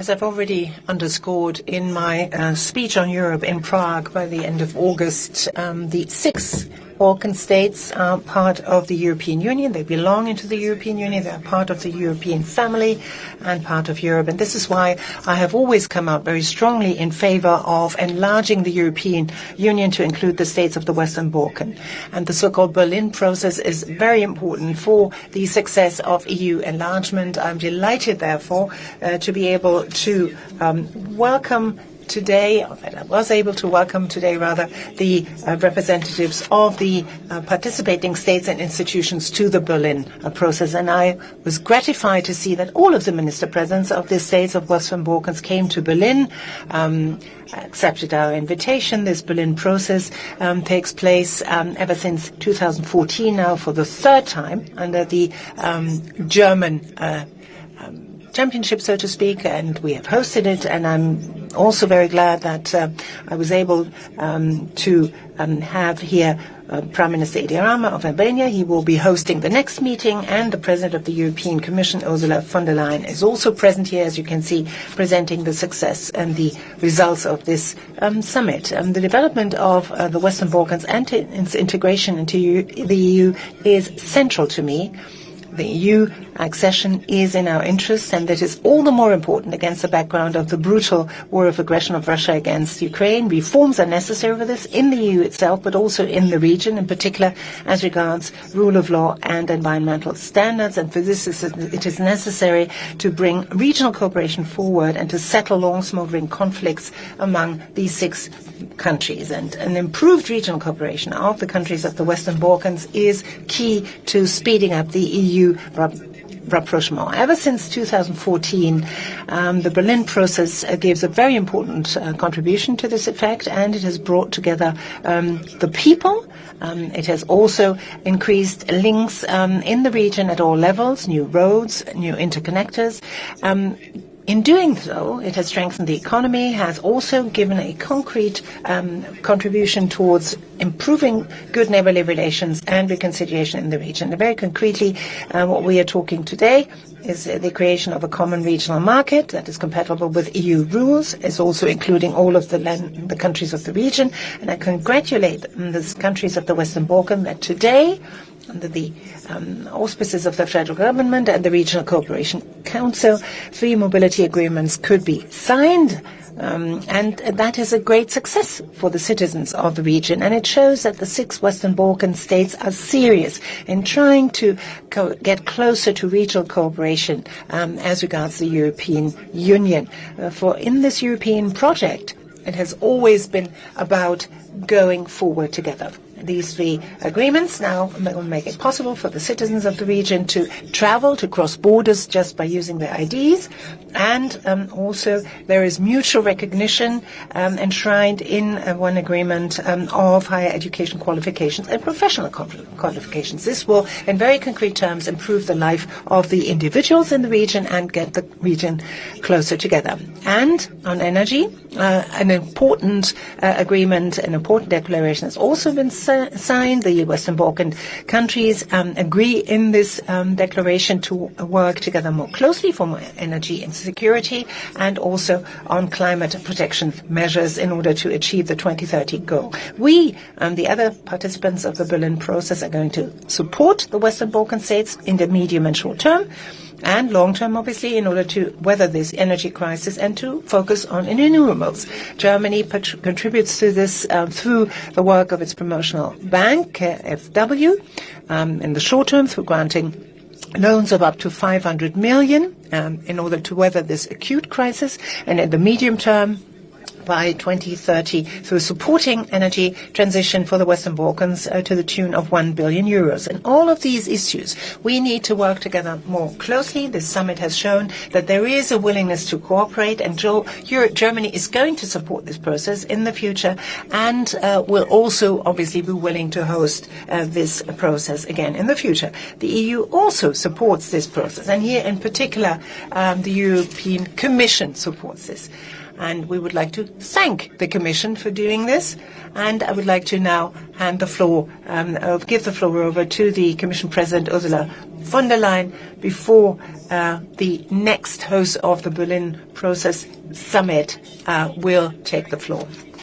As I've already underscored in my speech on Europe in Prague by the end of August, the 6 Balkan states are part of the European Union. They belong into the European Union. They are part of the European family and part of Europe. And this is why I have always come out very strongly in favor of enlarging the European Union to include the states of the Western Balkan. And the so-called Berlin process is very important for the success of EU enlargement. I'm delighted, therefore, to be able to welcome today, I was able to welcome today, rather, the representatives of the participating states and institutions to the Berlin process. And I was gratified to see that all of the minister presidents of the states of Western Balkans came to Berlin, accepted our invitation. This Berlin process takes place ever since 2014 now for the third time under the German championship, so to speak, and we have hosted it, and I'm also very glad that I was able to have here Prime Minister Rama of Albania. He will be hosting the next meeting, and the President of the European Commission, Ursula von der Leyen, is also present here, as you can see, presenting the success and the results of this summit. The development of the Western Balkans and its integration into the EU is central to me. The EU accession is in our interests, and that is all the more important against the background of the brutal war of aggression of Russia against Ukraine. Reforms are necessary for this in the EU itself, but also in the region, in particular as regards rule of law and environmental standards. And for this, it is necessary to bring regional cooperation forward and to settle long-smoldering conflicts among these 6 countries. And an improved regional cooperation of the countries of the Western Balkans is key to speeding up the EU rapprochement. Ever since 2014, the Berlin process gives a very important contribution to this effect, and it has brought together the people. It has also increased links in the region at all levels, new roads, new interconnectors. In doing so, it has strengthened the economy, has also given a concrete contribution towards improving good neighborly relations and reconciliation in the region. And very concretely, what we are talking today is the creation of a common regional market that is compatible with EU rules, is also including all of the countries of the region. And I congratulate the countries of the Western Balkans that today, under the auspices of the federal government and the Regional Cooperation Council, 3 mobility agreements could be signed. And that is a great success for the citizens of the region. And it shows that the 6 Western Balkan states are serious in trying to get closer to regional cooperation as regards the European Union. For in this European project, it has always been about going forward together. These 3 agreements now will make it possible for the citizens of the region to travel, to cross borders just by using their IDs. And also there is mutual recognition enshrined in one agreement of higher education qualifications and professional qualifications. This will, in very concrete terms, improve the life of the individuals in the region and get the region closer together. And on energy, an important agreement, an important declaration has also been signed. The Western Balkan countries agree in this declaration to work together more closely for more energy and security, and also on climate protection measures in order to achieve the 2030 goal. We, the other participants of the Berlin process, are going to support the Western Balkan states in the medium and short term, and long term, obviously, in order to weather this energy crisis and to focus on renewables. Germany contributes to this through the work of its promotional bank, FW, in the short term through granting loans of up to 500 million in order to weather this acute crisis, and in the medium term, by 2030 through supporting energy transition for the Western Balkans to the tune of 1 billion euros. And all of these issues, we need to work together more closely. This summit has shown that there is a willingness to cooperate, and Germany is going to support this process in the future, and will also obviously be willing to host this process again in the future. The EU also supports this process, and here in particular the European Commission supports this. And we would like to thank the Commission for doing this. And I would like to now give the floor over to the Commission President, Ursula von der Leyen before the next host of the Berlin Process Summit will take the floor.